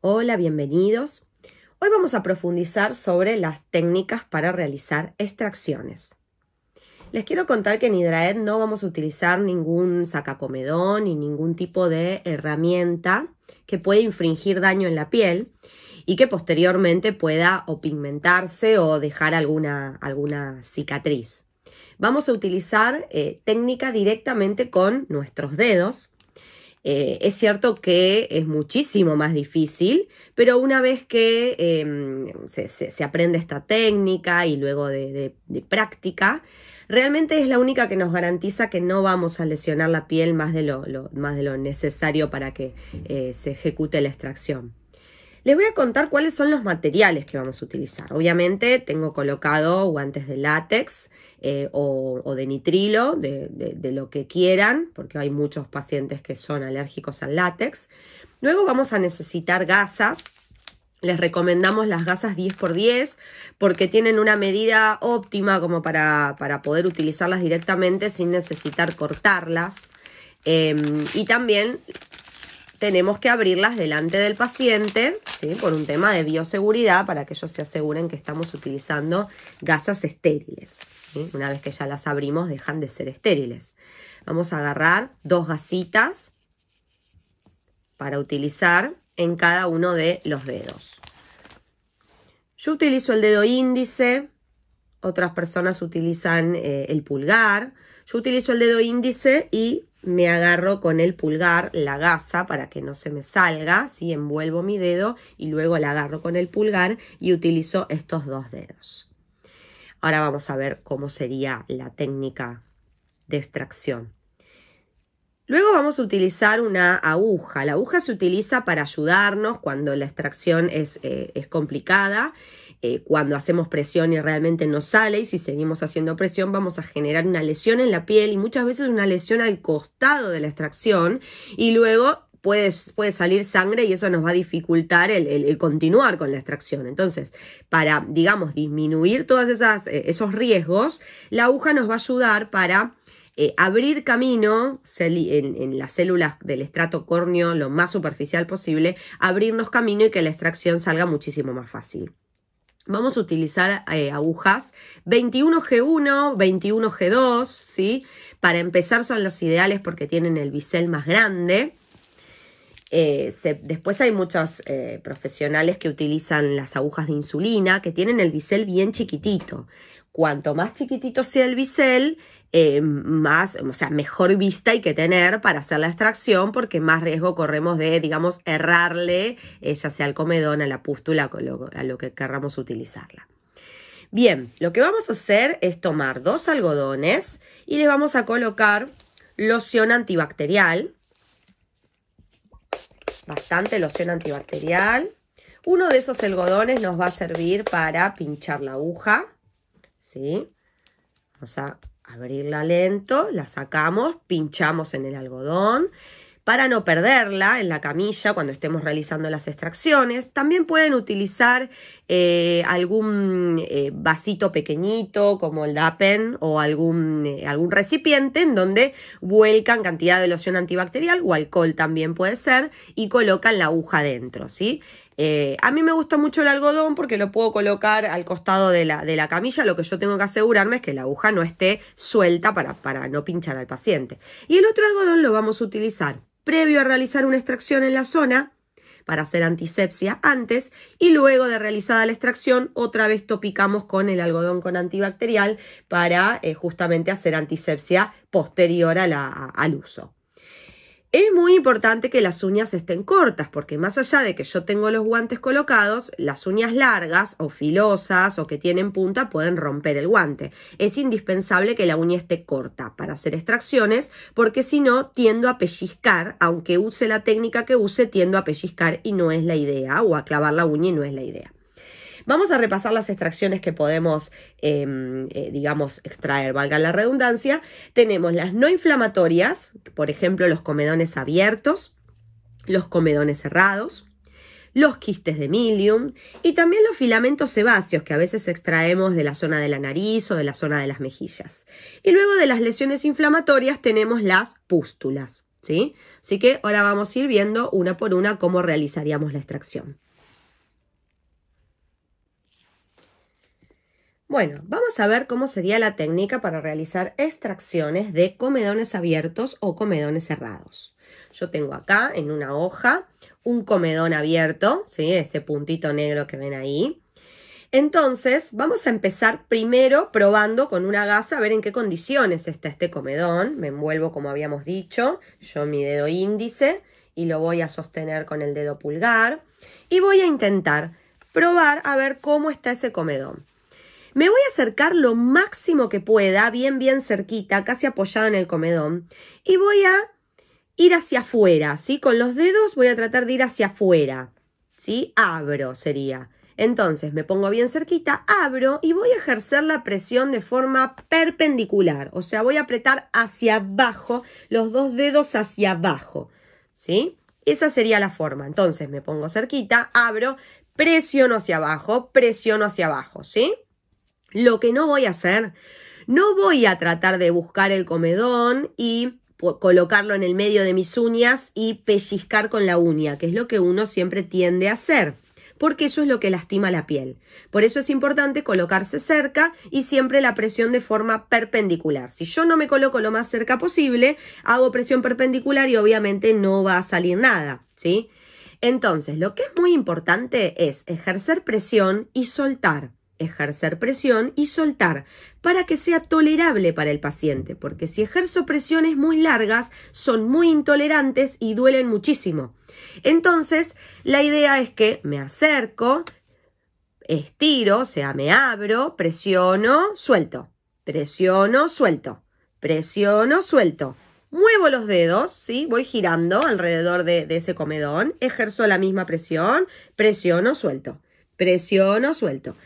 Hola, bienvenidos. Hoy vamos a profundizar sobre las técnicas para realizar extracciones. Les quiero contar que en Hydraed no vamos a utilizar ningún sacacomedón ni ningún tipo de herramienta que pueda infringir daño en la piel y que posteriormente pueda o pigmentarse o dejar alguna cicatriz. Vamos a utilizar técnica directamente con nuestros dedos. Es cierto que es muchísimo más difícil, pero una vez que se aprende esta técnica y luego de práctica, realmente es la única que nos garantiza que no vamos a lesionar la piel más de lo necesario para que se ejecute la extracción. Les voy a contar cuáles son los materiales que vamos a utilizar. Obviamente tengo colocado guantes de látex o de nitrilo, de lo que quieran, porque hay muchos pacientes que son alérgicos al látex. Luego vamos a necesitar gasas. Les recomendamos las gasas 10×10 porque tienen una medida óptima como para poder utilizarlas directamente sin necesitar cortarlas. Y también tenemos que abrirlas delante del paciente, ¿sí? Por un tema de bioseguridad, para que ellos se aseguren que estamos utilizando gasas estériles, ¿sí? Una vez que ya las abrimos, dejan de ser estériles. Vamos a agarrar 2 gasitas para utilizar en cada uno de los dedos. Yo utilizo el dedo índice, otras personas utilizan el pulgar. Yo utilizo el dedo índice y me agarro con el pulgar la gasa para que no se me salga, ¿sí? Envuelvo mi dedo y luego la agarro con el pulgar y utilizo estos 2 dedos. Ahora vamos a ver cómo sería la técnica de extracción. Luego vamos a utilizar una aguja. La aguja se utiliza para ayudarnos cuando la extracción es complicada. Cuando hacemos presión y realmente no sale, y si seguimos haciendo presión vamos a generar una lesión en la piel y muchas veces una lesión al costado de la extracción y luego puede salir sangre y eso nos va a dificultar el continuar con la extracción. Entonces, para, digamos, disminuir todos esos riesgos, la aguja nos va a ayudar para abrir camino en las células del estrato córneo lo más superficial posible, abrirnos camino y que la extracción salga muchísimo más fácil. Vamos a utilizar agujas 21G1, 21G2, ¿sí? Para empezar son las ideales porque tienen el bisel más grande. Después hay muchos profesionales que utilizan las agujas de insulina que tienen el bisel bien chiquitito. Cuanto más chiquitito sea el bisel, mejor vista hay que tener para hacer la extracción porque más riesgo corremos de, digamos, errarle, ya sea al comedón, a la pústula, a lo que querramos utilizarla. Bien, lo que vamos a hacer es tomar 2 algodones y le vamos a colocar loción antibacterial. Bastante loción antibacterial. Uno de esos algodones nos va a servir para pinchar la aguja, ¿sí? Vamos a abrirla lento, la sacamos, pinchamos en el algodón para no perderla en la camilla cuando estemos realizando las extracciones. También pueden utilizar algún vasito pequeñito como el Dapen o algún recipiente en donde vuelcan cantidad de loción antibacterial o alcohol también puede ser y colocan la aguja dentro, ¿sí? A mí me gusta mucho el algodón porque lo puedo colocar al costado de la camilla. Lo que yo tengo que asegurarme es que la aguja no esté suelta para no pinchar al paciente. Y el otro algodón lo vamos a utilizar previo a realizar una extracción en la zona para hacer antisepsia antes y luego de realizada la extracción otra vez topicamos con el algodón con antibacterial para justamente hacer antisepsia posterior al uso. Es muy importante que las uñas estén cortas porque más allá de que yo tengo los guantes colocados, las uñas largas o filosas o que tienen punta pueden romper el guante. Es indispensable que la uña esté corta para hacer extracciones porque si no tiendo a pellizcar, aunque use la técnica que use, tiendo a pellizcar y no es la idea, o a clavar la uña y no es la idea. Vamos a repasar las extracciones que podemos, digamos, extraer, valga la redundancia. Tenemos las no inflamatorias, por ejemplo, los comedones abiertos, los comedones cerrados, los quistes de Milium y también los filamentos sebáceos que a veces extraemos de la zona de la nariz o de la zona de las mejillas. Y luego de las lesiones inflamatorias tenemos las pústulas. ¿sí? Así que ahora vamos a ir viendo una por una cómo realizaríamos la extracción. Bueno, vamos a ver cómo sería la técnica para realizar extracciones de comedones abiertos o comedones cerrados. Yo tengo acá en una hoja un comedón abierto, ¿sí? Ese puntito negro que ven ahí. Entonces, vamos a empezar primero probando con una gasa a ver en qué condiciones está este comedón. Me envuelvo como habíamos dicho, yo mi dedo índice y lo voy a sostener con el dedo pulgar. Y voy a intentar probar a ver cómo está ese comedón. Me voy a acercar lo máximo que pueda, bien cerquita, casi apoyada en el comedón. Y voy a ir hacia afuera, ¿sí? Con los dedos voy a tratar de ir hacia afuera, ¿sí? Abro sería. Entonces me pongo bien cerquita, abro y voy a ejercer la presión de forma perpendicular. O sea, voy a apretar hacia abajo, los dos dedos hacia abajo, ¿sí? Esa sería la forma. Entonces me pongo cerquita, abro, presiono hacia abajo, ¿sí? Lo que no voy a hacer, no voy a tratar de buscar el comedón y colocarlo en el medio de mis uñas y pellizcar con la uña, que es lo que uno siempre tiende a hacer, porque eso es lo que lastima la piel. Por eso es importante colocarse cerca y siempre la presión de forma perpendicular. Si yo no me coloco lo más cerca posible, hago presión perpendicular y obviamente no va a salir nada, ¿sí? Entonces, lo que es muy importante es ejercer presión y soltar. Ejercer presión y soltar para que sea tolerable para el paciente, porque si ejerzo presiones muy largas son muy intolerantes y duelen muchísimo. Entonces la idea es que me acerco, estiro, o sea, me abro, presiono, suelto, presiono, suelto, presiono, suelto. Muevo los dedos, ¿sí? Voy girando alrededor de ese comedón, ejerzo la misma presión, presiono, suelto, presiono, suelto.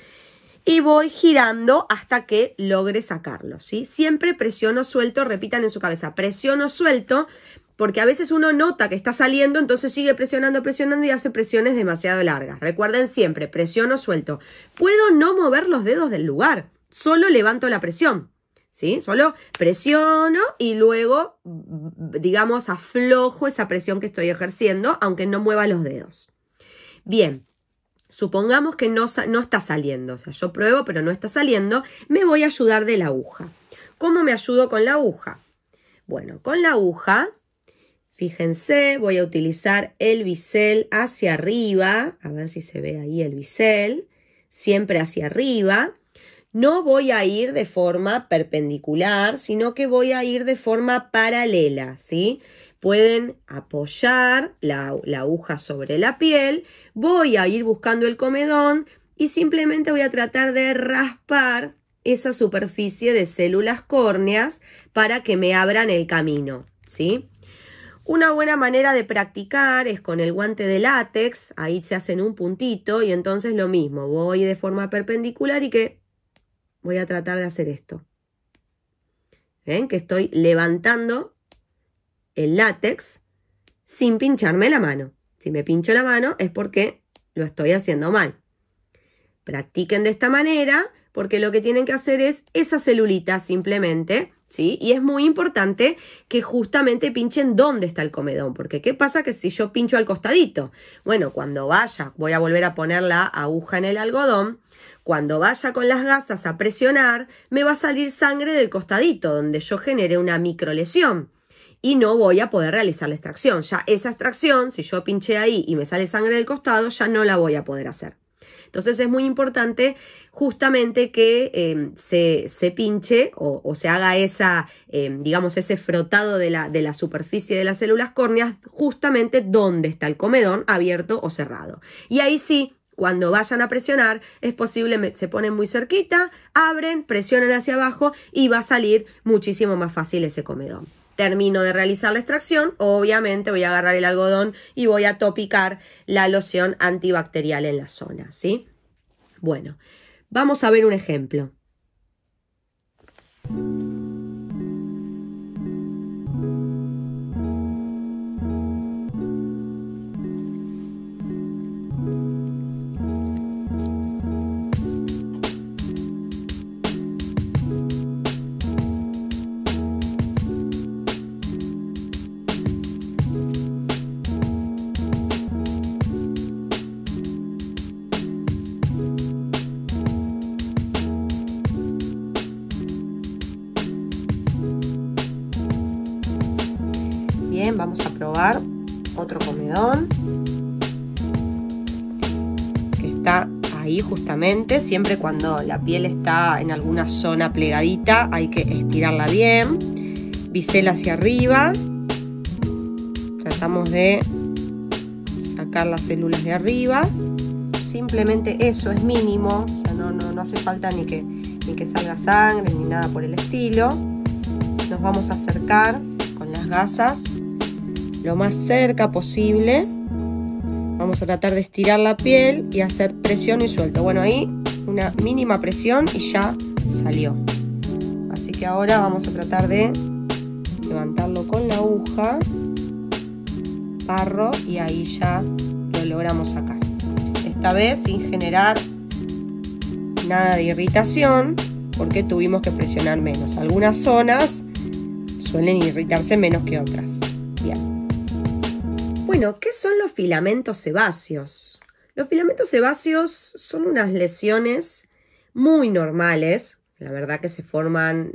Y voy girando hasta que logre sacarlo, ¿sí? Siempre presiono, suelto, repitan en su cabeza, presiono, suelto, porque a veces uno nota que está saliendo, entonces sigue presionando y hace presiones demasiado largas. Recuerden siempre, presiono, suelto. Puedo no mover los dedos del lugar, solo levanto la presión, ¿sí? Solo presiono y luego, digamos, aflojo esa presión que estoy ejerciendo, aunque no mueva los dedos. Bien. Supongamos que no está saliendo, o sea, yo pruebo pero no está saliendo, me voy a ayudar de la aguja. ¿Cómo me ayudo con la aguja? Bueno, con la aguja, fíjense, voy a utilizar el bisel hacia arriba, a ver si se ve ahí el bisel, siempre hacia arriba. No voy a ir de forma perpendicular, sino que voy a ir de forma paralela, ¿sí? Pueden apoyar la aguja sobre la piel, voy a ir buscando el comedón y simplemente voy a tratar de raspar esa superficie de células córneas para que me abran el camino, ¿sí? Una buena manera de practicar es con el guante de látex, ahí se hacen un puntito y entonces lo mismo, voy de forma perpendicular y que voy a tratar de hacer esto. ¿Ven? Que estoy levantando el látex sin pincharme la mano. Si me pincho la mano es porque lo estoy haciendo mal. Practiquen de esta manera porque lo que tienen que hacer es esa celulita simplemente, ¿sí? Y es muy importante que justamente pinchen dónde está el comedón, porque ¿qué pasa que si yo pincho al costadito? Bueno, cuando vaya, voy a volver a poner la aguja en el algodón, cuando vaya con las gasas a presionar, me va a salir sangre del costadito, donde yo generé una microlesión. Y no voy a poder realizar la extracción. Ya esa extracción, si yo pinché ahí y me sale sangre del costado, ya no la voy a poder hacer. Entonces es muy importante justamente que se pinche o se haga esa, digamos, ese frotado de la superficie de las células córneas justamente donde está el comedón, abierto o cerrado. Y ahí sí, cuando vayan a presionar, es posible, se ponen muy cerquita, abren, presionan hacia abajo y va a salir muchísimo más fácil ese comedón. Termino de realizar la extracción, obviamente voy a agarrar el algodón y voy a topicar la loción antibacterial en la zona, ¿sí? Bueno, vamos a ver un ejemplo. Bien, vamos a probar otro comedón que está ahí justamente. Siempre cuando la piel está en alguna zona plegadita hay que estirarla bien. Bisel hacia arriba. Tratamos de sacar las células de arriba. Simplemente eso es mínimo, o sea, no hace falta ni que salga sangre ni nada por el estilo. Nos vamos a acercar con las gasas lo más cerca posible. Vamos a tratar de estirar la piel y hacer presión y suelto. Bueno, ahí una mínima presión y ya salió. Así que ahora vamos a tratar de levantarlo con la aguja, barro, y ahí ya lo logramos sacar. Esta vez sin generar nada de irritación, porque tuvimos que presionar menos. Algunas zonas suelen irritarse menos que otras. Bien. Bueno, ¿qué son los filamentos sebáceos? Los filamentos sebáceos son unas lesiones muy normales, la verdad que se forman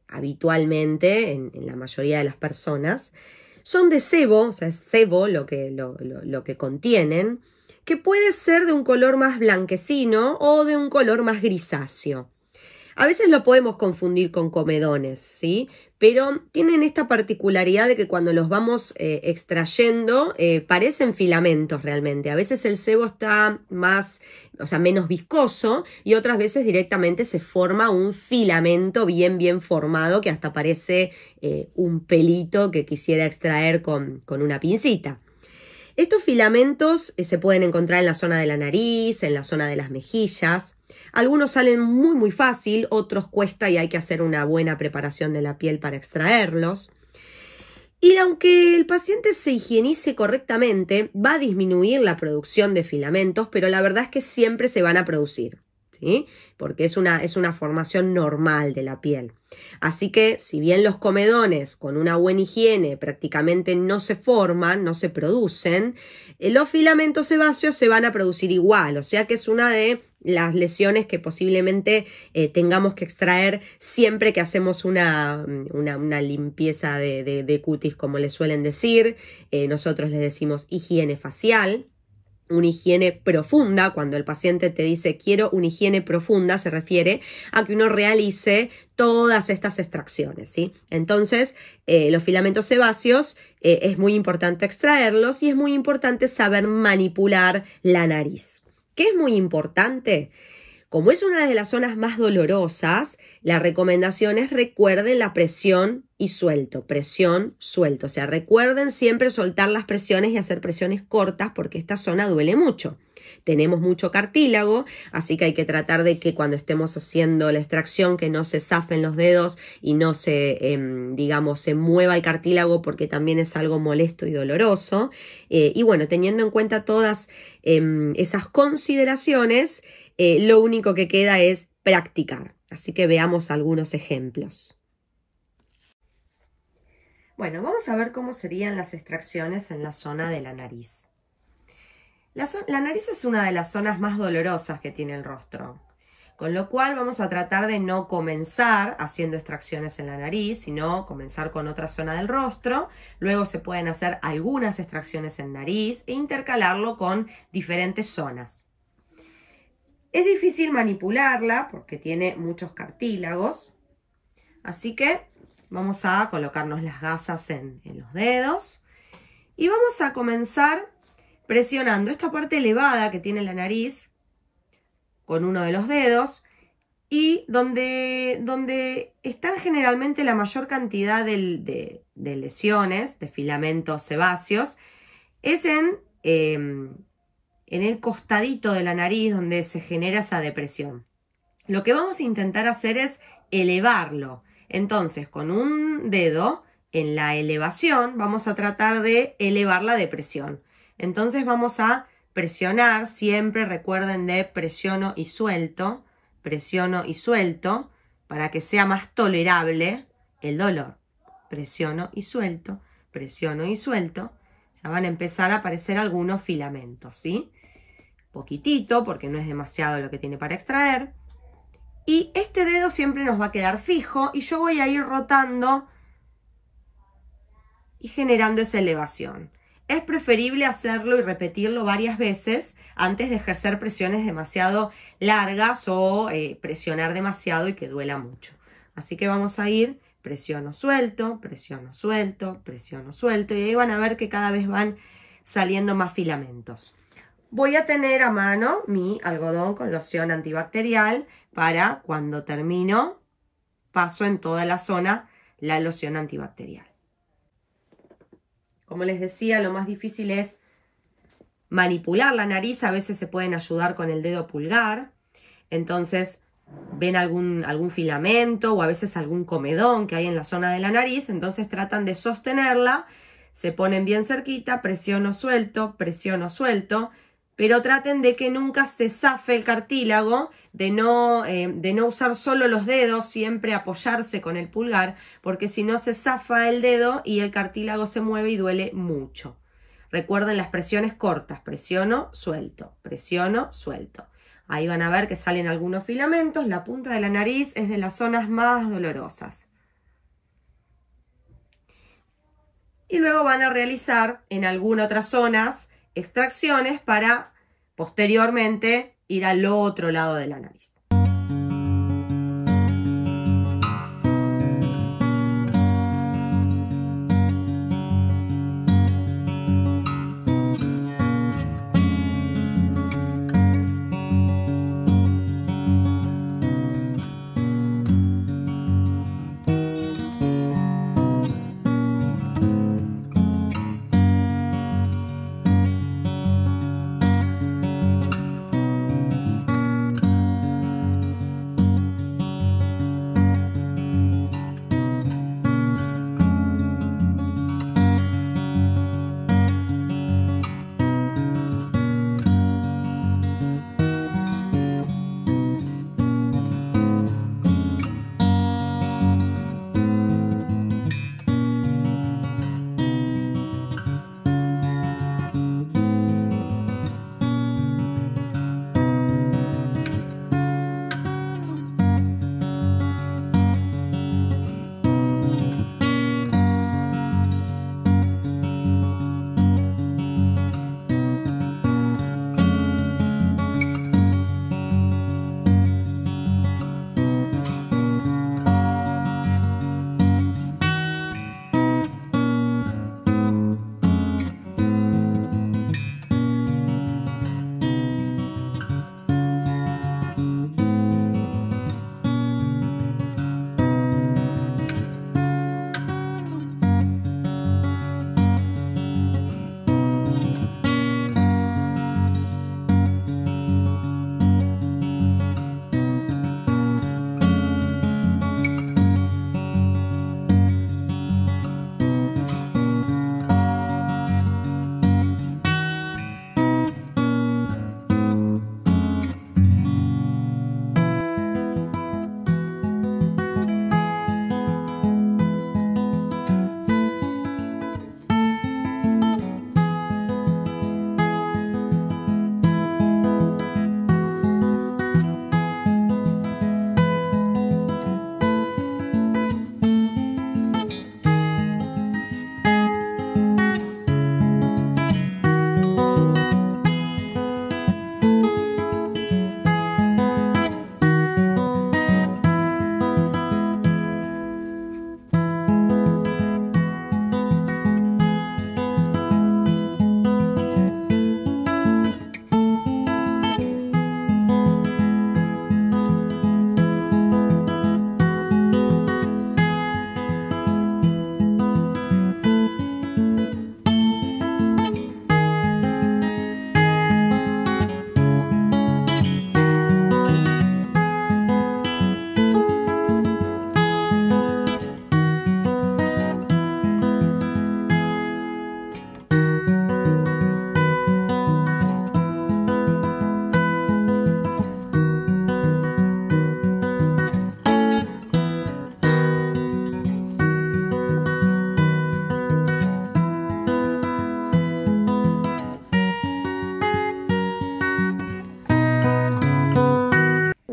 habitualmente en la mayoría de las personas. Son de sebo, o sea, es sebo lo que contienen, que puede ser de un color más blanquecino o de un color más grisáceo. A veces lo podemos confundir con comedones, ¿sí? Pero tienen esta particularidad de que cuando los vamos extrayendo parecen filamentos realmente. A veces el sebo está menos viscoso, y otras veces directamente se forma un filamento bien formado que hasta parece un pelito que quisiera extraer con una pincita. Estos filamentos se pueden encontrar en la zona de la nariz, en la zona de las mejillas. Algunos salen muy fácil, otros cuesta y hay que hacer una buena preparación de la piel para extraerlos. Y aunque el paciente se higienice correctamente, va a disminuir la producción de filamentos, pero la verdad es que siempre se van a producir, ¿sí? Porque es una formación normal de la piel. Así que, si bien los comedones con una buena higiene prácticamente no se forman, no se producen, los filamentos sebáceos se van a producir igual. O sea que es una de las lesiones que posiblemente tengamos que extraer siempre que hacemos una limpieza de cutis, como le suelen decir. Nosotros les decimos higiene facial. Una higiene profunda. Cuando el paciente te dice quiero una higiene profunda, se refiere a que uno realice todas estas extracciones, ¿sí? Entonces, los filamentos sebáceos es muy importante extraerlos y es muy importante saber manipular la nariz. ¿Qué es muy importante? Como es una de las zonas más dolorosas, la recomendación es recuerden la presión y suelto, presión, suelto. O sea, recuerden siempre soltar las presiones y hacer presiones cortas porque esta zona duele mucho. Tenemos mucho cartílago, así que hay que tratar de que cuando estemos haciendo la extracción que no se zafen los dedos y no se mueva el cartílago, porque también es algo molesto y doloroso. Y bueno, teniendo en cuenta todas esas consideraciones, lo único que queda es practicar. Así que veamos algunos ejemplos. Bueno, vamos a ver cómo serían las extracciones en la zona de la nariz. La nariz es una de las zonas más dolorosas que tiene el rostro, con lo cual vamos a tratar de no comenzar haciendo extracciones en la nariz, sino comenzar con otra zona del rostro. Luego se pueden hacer algunas extracciones en nariz e intercalarlo con diferentes zonas. Es difícil manipularla porque tiene muchos cartílagos, así que vamos a colocarnos las gasas en los dedos y vamos a comenzar presionando esta parte elevada que tiene la nariz con uno de los dedos, y donde están generalmente la mayor cantidad de lesiones, de filamentos sebáceos, es en el costadito de la nariz donde se genera esa depresión. Lo que vamos a intentar hacer es elevarlo. Entonces, con un dedo en la elevación vamos a tratar de elevar la depresión. Entonces vamos a presionar, siempre recuerden de presiono y suelto, para que sea más tolerable el dolor. Presiono y suelto, ya van a empezar a aparecer algunos filamentos, ¿sí? Poquitito, porque no es demasiado lo que tiene para extraer. Y este dedo siempre nos va a quedar fijo y yo voy a ir rotando y generando esa elevación. Es preferible hacerlo y repetirlo varias veces antes de ejercer presiones demasiado largas o presionar demasiado y que duela mucho. Así que vamos a ir presiono, suelto, presiono, suelto, presiono, suelto, y ahí van a ver que cada vez van saliendo más filamentos. Voy a tener a mano mi algodón con loción antibacterial para cuando termino, paso en toda la zona la loción antibacterial. Como les decía, lo más difícil es manipular la nariz. A veces se pueden ayudar con el dedo pulgar. Entonces ven algún filamento o a veces algún comedón que hay en la zona de la nariz. Entonces tratan de sostenerla. Se ponen bien cerquita, presiono, suelto, pero traten de que nunca se zafe el cartílago, de no usar solo los dedos, siempre apoyarse con el pulgar, porque si no se zafa el dedo y el cartílago se mueve y duele mucho. Recuerden las presiones cortas, presiono, suelto, presiono, suelto. Ahí van a ver que salen algunos filamentos. La punta de la nariz es de las zonas más dolorosas. Y luego van a realizar en algunas otras zonas extracciones para posteriormente ir al otro lado de la nariz.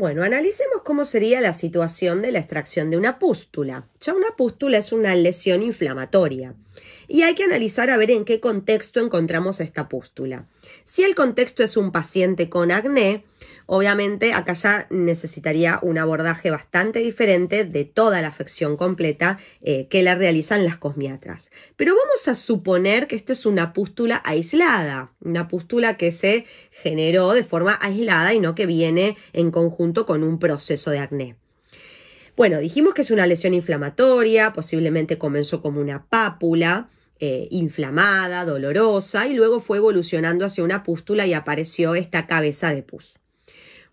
Bueno, analicemos cómo sería la situación de la extracción de una pústula. Ya una pústula es una lesión inflamatoria y hay que analizar a ver en qué contexto encontramos esta pústula. Si el contexto es un paciente con acné, obviamente acá ya necesitaría un abordaje bastante diferente de toda la afección completa que la realizan las cosmiatras. Pero vamos a suponer que esta es una pústula aislada, una pústula que se generó de forma aislada y no que viene en conjunto con un proceso de acné. Bueno, dijimos que es una lesión inflamatoria, posiblemente comenzó como una pápula, inflamada, dolorosa, y luego fue evolucionando hacia una pústula y apareció esta cabeza de pus.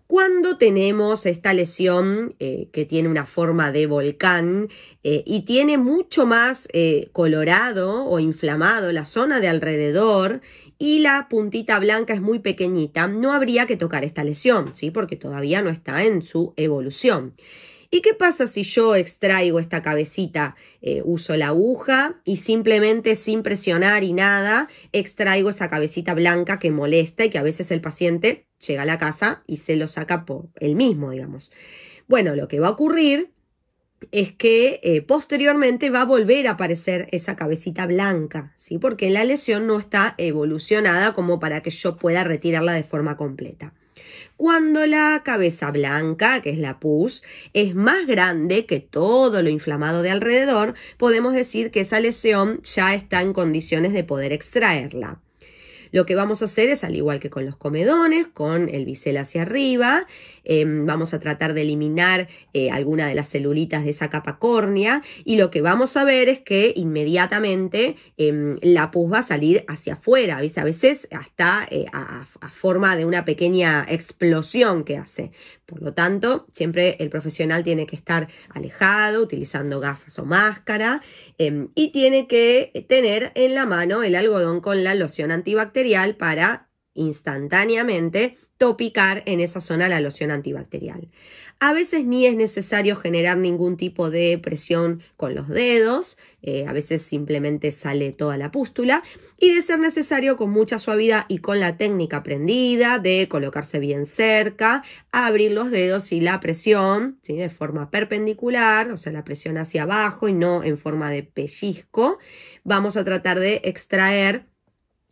Cuando tenemos esta lesión que tiene una forma de volcán y tiene mucho más colorado o inflamado la zona de alrededor y la puntita blanca es muy pequeñita, no habría que tocar esta lesión, ¿sí? Porque todavía no está en su evolución. ¿Y qué pasa si yo extraigo esta cabecita? Uso la aguja y simplemente sin presionar y nada, extraigo esa cabecita blanca que molesta y que a veces el paciente llega a la casa y se lo saca por él mismo, digamos. Bueno, lo que va a ocurrir es que posteriormente va a volver a aparecer esa cabecita blanca, ¿sí? Porque la lesión no está evolucionada como para que yo pueda retirarla de forma completa. Cuando la cabeza blanca, que es la pus, es más grande que todo lo inflamado de alrededor, podemos decir que esa lesión ya está en condiciones de poder extraerla. Lo que vamos a hacer es, al igual que con los comedones, con el bisel hacia arriba, vamos a tratar de eliminar alguna de las celulitas de esa capa córnea y lo que vamos a ver es que inmediatamente la pus va a salir hacia afuera, ¿viste? A veces hasta a forma de una pequeña explosión que hace. Por lo tanto, siempre el profesional tiene que estar alejado, utilizando gafas o máscara y tiene que tener en la mano el algodón con la loción antibacterial para instantáneamente topicar en esa zona la loción antibacterial. A veces ni es necesario generar ningún tipo de presión con los dedos, a veces simplemente sale toda la pústula y de ser necesario con mucha suavidad y con la técnica aprendida de colocarse bien cerca, abrir los dedos y la presión, ¿sí? De forma perpendicular, o sea la presión hacia abajo y no en forma de pellizco, vamos a tratar de extraer.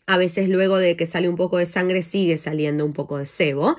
A veces luego de que sale un poco de sangre sigue saliendo un poco de sebo,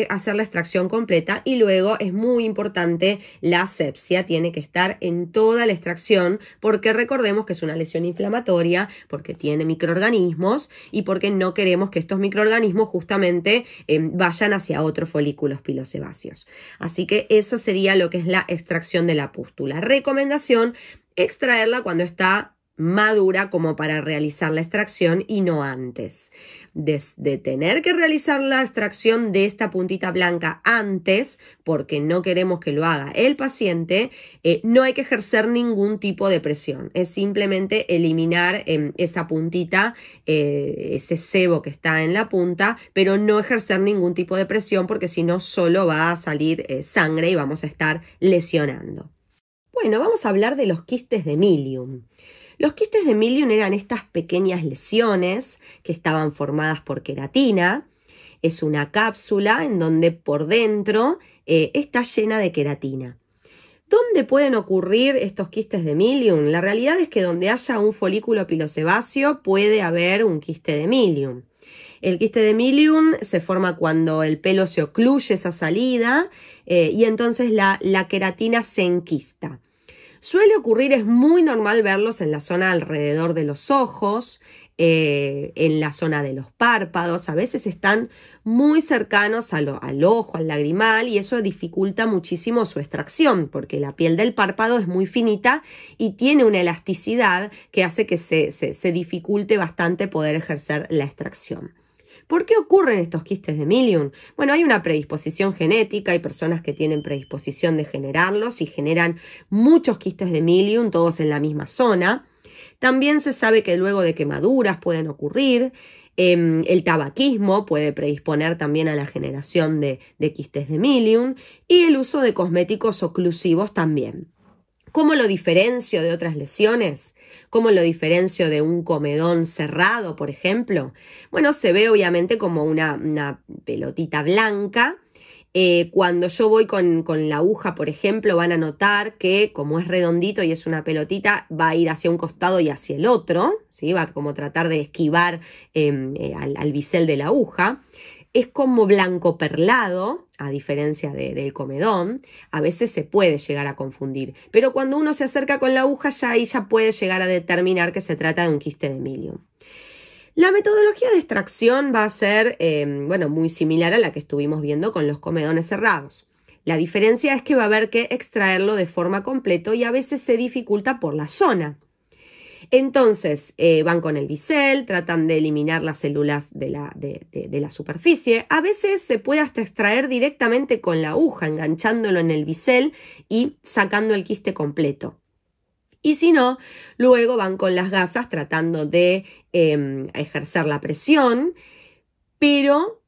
hacer la extracción completa y luego es muy importante la asepsia, tiene que estar en toda la extracción porque recordemos que es una lesión inflamatoria, porque tiene microorganismos y porque no queremos que estos microorganismos justamente vayan hacia otros folículos pilosebáceos. Así que eso sería lo que es la extracción de la pústula. Recomendación, extraerla cuando está madura como para realizar la extracción y no antes. De tener que realizar la extracción de esta puntita blanca antes, porque no queremos que lo haga el paciente, no hay que ejercer ningún tipo de presión. Es simplemente eliminar esa puntita, ese sebo que está en la punta, pero no ejercer ningún tipo de presión porque si no solo va a salir sangre y vamos a estar lesionando. Bueno, vamos a hablar de los quistes de Milium. Los quistes de Milium eran estas pequeñas lesiones que estaban formadas por queratina. Es una cápsula en donde por dentro está llena de queratina. ¿Dónde pueden ocurrir estos quistes de Milium? La realidad es que donde haya un folículo pilosebáceo puede haber un quiste de Milium. El quiste de Milium se forma cuando el pelo se ocluye esa salida y entonces la queratina se enquista. Suele ocurrir, es muy normal verlos en la zona alrededor de los ojos, en la zona de los párpados, a veces están muy cercanos al ojo, al lagrimal y eso dificulta muchísimo su extracción porque la piel del párpado es muy finita y tiene una elasticidad que hace que se dificulte bastante poder ejercer la extracción. ¿Por qué ocurren estos quistes de Milium? Bueno, hay una predisposición genética, hay personas que tienen predisposición de generarlos y generan muchos quistes de Milium, todos en la misma zona. También se sabe que luego de quemaduras pueden ocurrir. El tabaquismo puede predisponer también a la generación de quistes de Milium y el uso de cosméticos oclusivos también. ¿Cómo lo diferencio de otras lesiones? ¿Cómo lo diferencio de un comedón cerrado, por ejemplo? Bueno, se ve obviamente como una pelotita blanca Cuando yo voy con la aguja, por ejemplo, van a notar que como es redondito y es una pelotita, va a ir hacia un costado y hacia el otro, ¿sí? Va a como tratar de esquivar al bisel de la aguja. Es como blanco perlado, a diferencia del comedón. A veces se puede llegar a confundir, pero cuando uno se acerca con la aguja, ya ahí ya puede llegar a determinar que se trata de un quiste de Milium. La metodología de extracción va a ser, muy similar a la que estuvimos viendo con los comedones cerrados. La diferencia es que va a haber que extraerlo de forma completa y a veces se dificulta por la zona. Entonces, van con el bisel, tratan de eliminar las células de la superficie. A veces se puede hasta extraer directamente con la aguja, enganchándolo en el bisel y sacando el quiste completo. Y si no, luego van con las gasas tratando de ejercer la presión, pero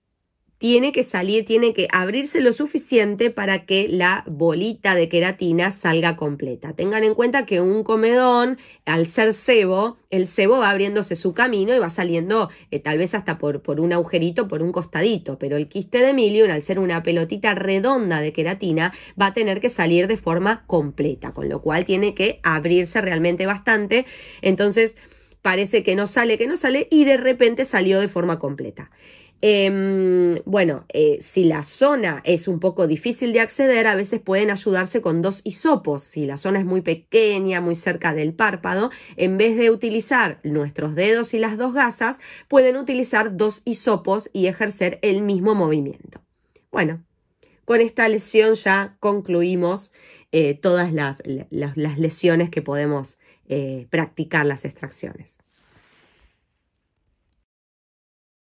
tiene que abrirse lo suficiente para que la bolita de queratina salga completa. Tengan en cuenta que un comedón, al ser sebo, el sebo va abriéndose su camino y va saliendo tal vez hasta por un agujerito, por un costadito, pero el quiste de Milium, al ser una pelotita redonda de queratina, va a tener que salir de forma completa, con lo cual tiene que abrirse realmente bastante. Entonces parece que no sale y de repente salió de forma completa. Si la zona es un poco difícil de acceder, a veces pueden ayudarse con 2 hisopos. Si la zona es muy pequeña, muy cerca del párpado, en vez de utilizar nuestros dedos y las 2 gasas, pueden utilizar 2 hisopos y ejercer el mismo movimiento. Bueno, con esta lesión ya concluimos todas las lesiones que podemos practicar las extracciones.